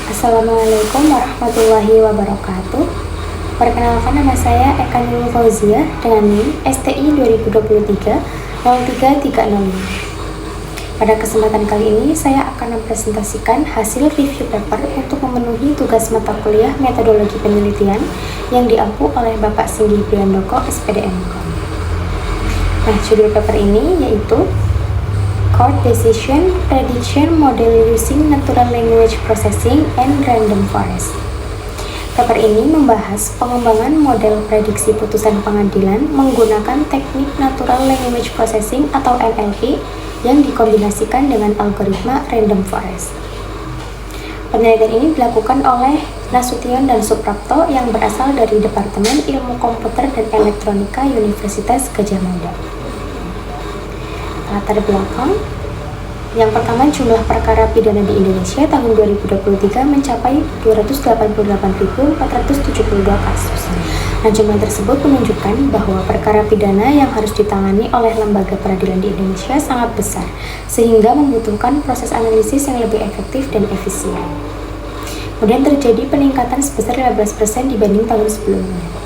Assalamualaikum warahmatullahi wabarakatuh. Perkenalkan, nama saya Eka Nurul Fauzia dengan NIM STI 2023 03305. Pada kesempatan kali ini saya akan mempresentasikan hasil review paper untuk memenuhi tugas mata kuliah metodologi penelitian yang diampu oleh Bapak Singgi Priandoko, SPDM. Nah, judul paper ini yaitu Court Decision Prediction Model Using Natural Language Processing and Random Forest. Paper ini membahas pengembangan model prediksi putusan pengadilan menggunakan teknik Natural Language Processing atau NLP yang dikombinasikan dengan algoritma Random Forest. Penelitian ini dilakukan oleh Nasution dan Suprapto yang berasal dari Departemen Ilmu Komputer dan Elektronika Universitas Gadjah Mada. Latar belakang. Yang pertama, jumlah perkara pidana di Indonesia tahun 2023 mencapai 288.472 kasus. Nah, jumlah tersebut menunjukkan bahwa perkara pidana yang harus ditangani oleh lembaga peradilan di Indonesia sangat besar, sehingga membutuhkan proses analisis yang lebih efektif dan efisien. Kemudian terjadi peningkatan sebesar 15% dibanding tahun sebelumnya.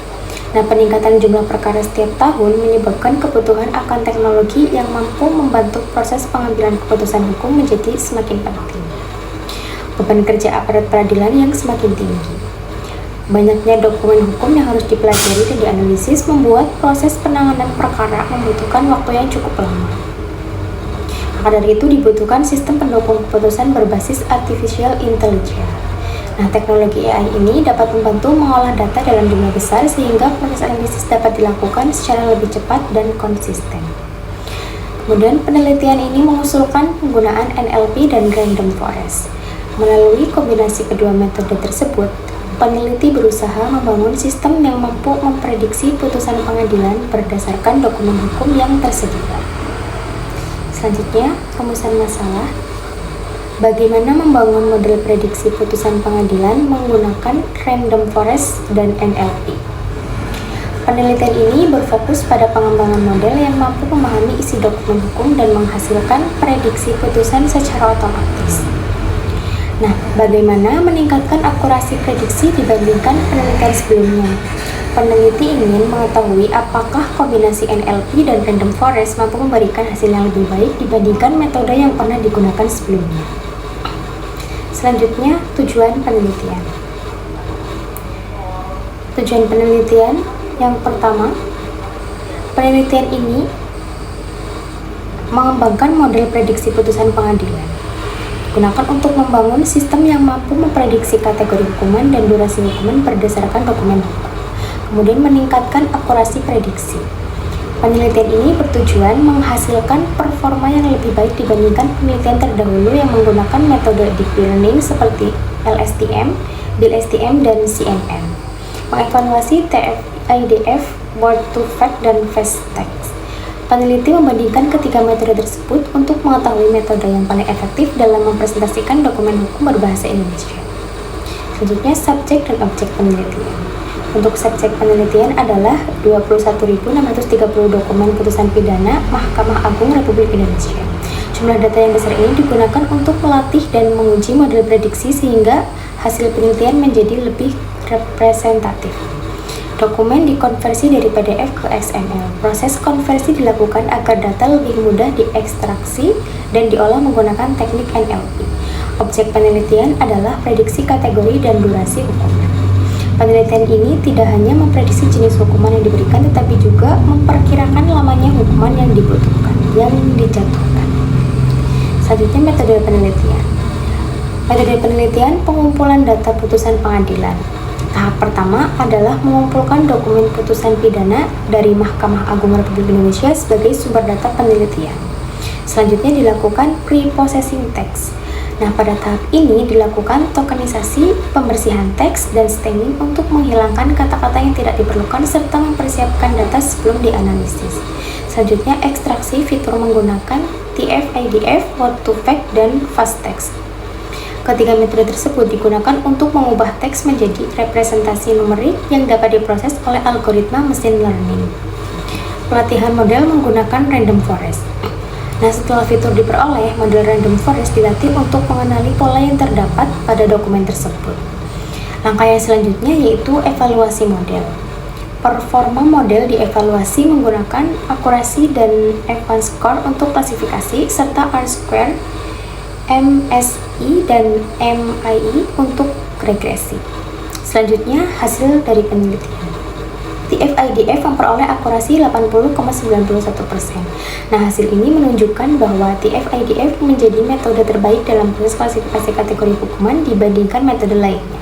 Nah, peningkatan jumlah perkara setiap tahun menyebabkan kebutuhan akan teknologi yang mampu membantu proses pengambilan keputusan hukum menjadi semakin penting. Beban kerja aparat peradilan yang semakin tinggi. Banyaknya dokumen hukum yang harus dipelajari dan dianalisis membuat proses penanganan perkara membutuhkan waktu yang cukup lama. Maka dari itu dibutuhkan sistem pendukung keputusan berbasis artificial intelligence. Nah, teknologi AI ini dapat membantu mengolah data dalam jumlah besar sehingga proses analisis dapat dilakukan secara lebih cepat dan konsisten. Kemudian penelitian ini mengusulkan penggunaan NLP dan Random Forest. Melalui kombinasi kedua metode tersebut, peneliti berusaha membangun sistem yang mampu memprediksi putusan pengadilan berdasarkan dokumen hukum yang tersedia. Selanjutnya, rumusan masalah. Bagaimana membangun model prediksi putusan pengadilan menggunakan Random Forest dan NLP. Penelitian ini berfokus pada pengembangan model yang mampu memahami isi dokumen hukum dan menghasilkan prediksi putusan secara otomatis. Nah, bagaimana meningkatkan akurasi prediksi dibandingkan penelitian sebelumnya? Peneliti ingin mengetahui apakah kombinasi NLP dan Random Forest mampu memberikan hasil yang lebih baik dibandingkan metode yang pernah digunakan sebelumnya. Selanjutnya, tujuan penelitian. Tujuan penelitian yang pertama, penelitian ini mengembangkan model prediksi putusan pengadilan. Digunakan untuk membangun sistem yang mampu memprediksi kategori hukuman dan durasi hukuman berdasarkan dokumen hukum. Kemudian meningkatkan akurasi prediksi. Penelitian ini bertujuan menghasilkan performa yang lebih baik dibandingkan penelitian terdahulu yang menggunakan metode deep learning seperti LSTM, BILSTM, dan CNN. Mengevaluasi TF-IDF, Word-to-Fact, dan Fast-Text. Peneliti membandingkan ketiga metode tersebut untuk mengetahui metode yang paling efektif dalam mempresentasikan dokumen hukum berbahasa Indonesia. Selanjutnya, subjek dan objek penelitian. Untuk subjek penelitian adalah 21.630 dokumen putusan pidana Mahkamah Agung Republik Indonesia. Jumlah data yang besar ini digunakan untuk melatih dan menguji model prediksi sehingga hasil penelitian menjadi lebih representatif. Dokumen dikonversi dari PDF ke XML. Proses konversi dilakukan agar data lebih mudah diekstraksi dan diolah menggunakan teknik NLP. Objek penelitian adalah prediksi kategori dan durasi hukuman. Penelitian ini tidak hanya memprediksi jenis hukuman yang diberikan, tetapi juga memperkirakan lamanya hukuman yang dibutuhkan, yang dijatuhkan. Selanjutnya, metode penelitian. Metode penelitian pengumpulan data putusan pengadilan. Tahap pertama adalah mengumpulkan dokumen putusan pidana dari Mahkamah Agung Republik Indonesia sebagai sumber data penelitian. Selanjutnya dilakukan pre-processing text. Nah, pada tahap ini dilakukan tokenisasi, pembersihan teks, dan stemming untuk menghilangkan kata-kata yang tidak diperlukan serta mempersiapkan data sebelum dianalisis. Selanjutnya, ekstraksi fitur menggunakan TF-IDF, Word-to-Fact, dan Fast-Text. Ketiga metode tersebut digunakan untuk mengubah teks menjadi representasi numerik yang dapat diproses oleh algoritma mesin learning. Pelatihan model menggunakan Random Forest. Nah, setelah fitur diperoleh, model random forest dilatih untuk mengenali pola yang terdapat pada dokumen tersebut. Langkah yang selanjutnya yaitu evaluasi model. Performa model dievaluasi menggunakan akurasi dan F1 score untuk klasifikasi, serta R-square, MSI, dan MII untuk regresi. Selanjutnya, hasil dari penelitian. TF-IDF memperoleh akurasi 80,91%. Nah, hasil ini menunjukkan bahwa TF-IDF menjadi metode terbaik dalam proses klasifikasi kategori hukuman dibandingkan metode lainnya.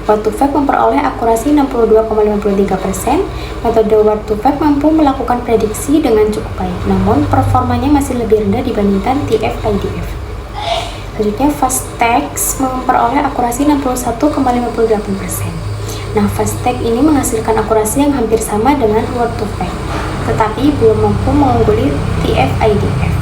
Word2Vec memperoleh akurasi 62,53%. Metode Word2Vec mampu melakukan prediksi dengan cukup baik, namun performanya masih lebih rendah dibandingkan TF-IDF. Selanjutnya, FastText memperoleh akurasi 61,58%. Nah, FastText ini menghasilkan akurasi yang hampir sama dengan Word2Vec, tetapi belum mampu mengungguli TF-IDF.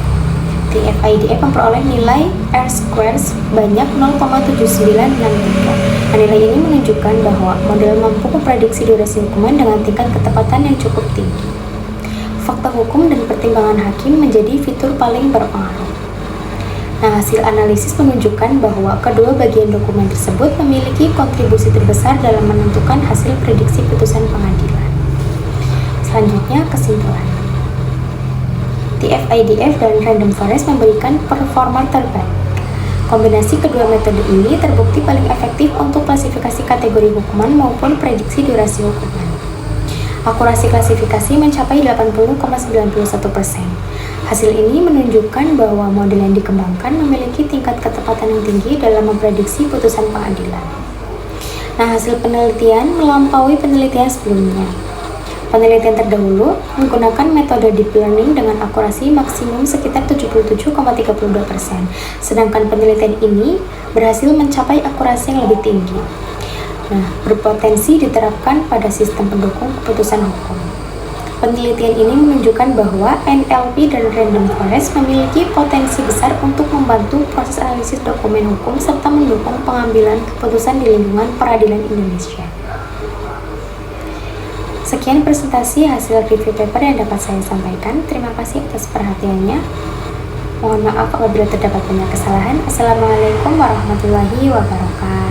TF-IDF memperoleh nilai R-square sebanyak 0,7963. Nah, nilai ini menunjukkan bahwa model mampu memprediksi durasi hukuman dengan tingkat ketepatan yang cukup tinggi. Fakta hukum dan pertimbangan hakim menjadi fitur paling berpengaruh. Nah, hasil analisis menunjukkan bahwa kedua bagian dokumen tersebut memiliki kontribusi terbesar dalam menentukan hasil prediksi putusan pengadilan. Selanjutnya, kesimpulan. TF-IDF dan Random Forest memberikan performa terbaik. Kombinasi kedua metode ini terbukti paling efektif untuk klasifikasi kategori hukuman maupun prediksi durasi hukuman. Akurasi klasifikasi mencapai 80,91%. Hasil ini menunjukkan bahwa model yang dikembangkan memiliki tingkat ketepatan yang tinggi dalam memprediksi putusan pengadilan. Nah, hasil penelitian melampaui penelitian sebelumnya. Penelitian terdahulu menggunakan metode deep learning dengan akurasi maksimum sekitar 77,32%, sedangkan penelitian ini berhasil mencapai akurasi yang lebih tinggi. Nah, berpotensi diterapkan pada sistem pendukung keputusan hukum. Penelitian ini menunjukkan bahwa NLP dan Random Forest memiliki potensi besar untuk membantu proses analisis dokumen hukum serta mendukung pengambilan keputusan di lingkungan peradilan Indonesia. Sekian presentasi hasil review paper yang dapat saya sampaikan. Terima kasih atas perhatiannya. Mohon maaf apabila terdapat banyak kesalahan. Assalamualaikum warahmatullahi wabarakatuh.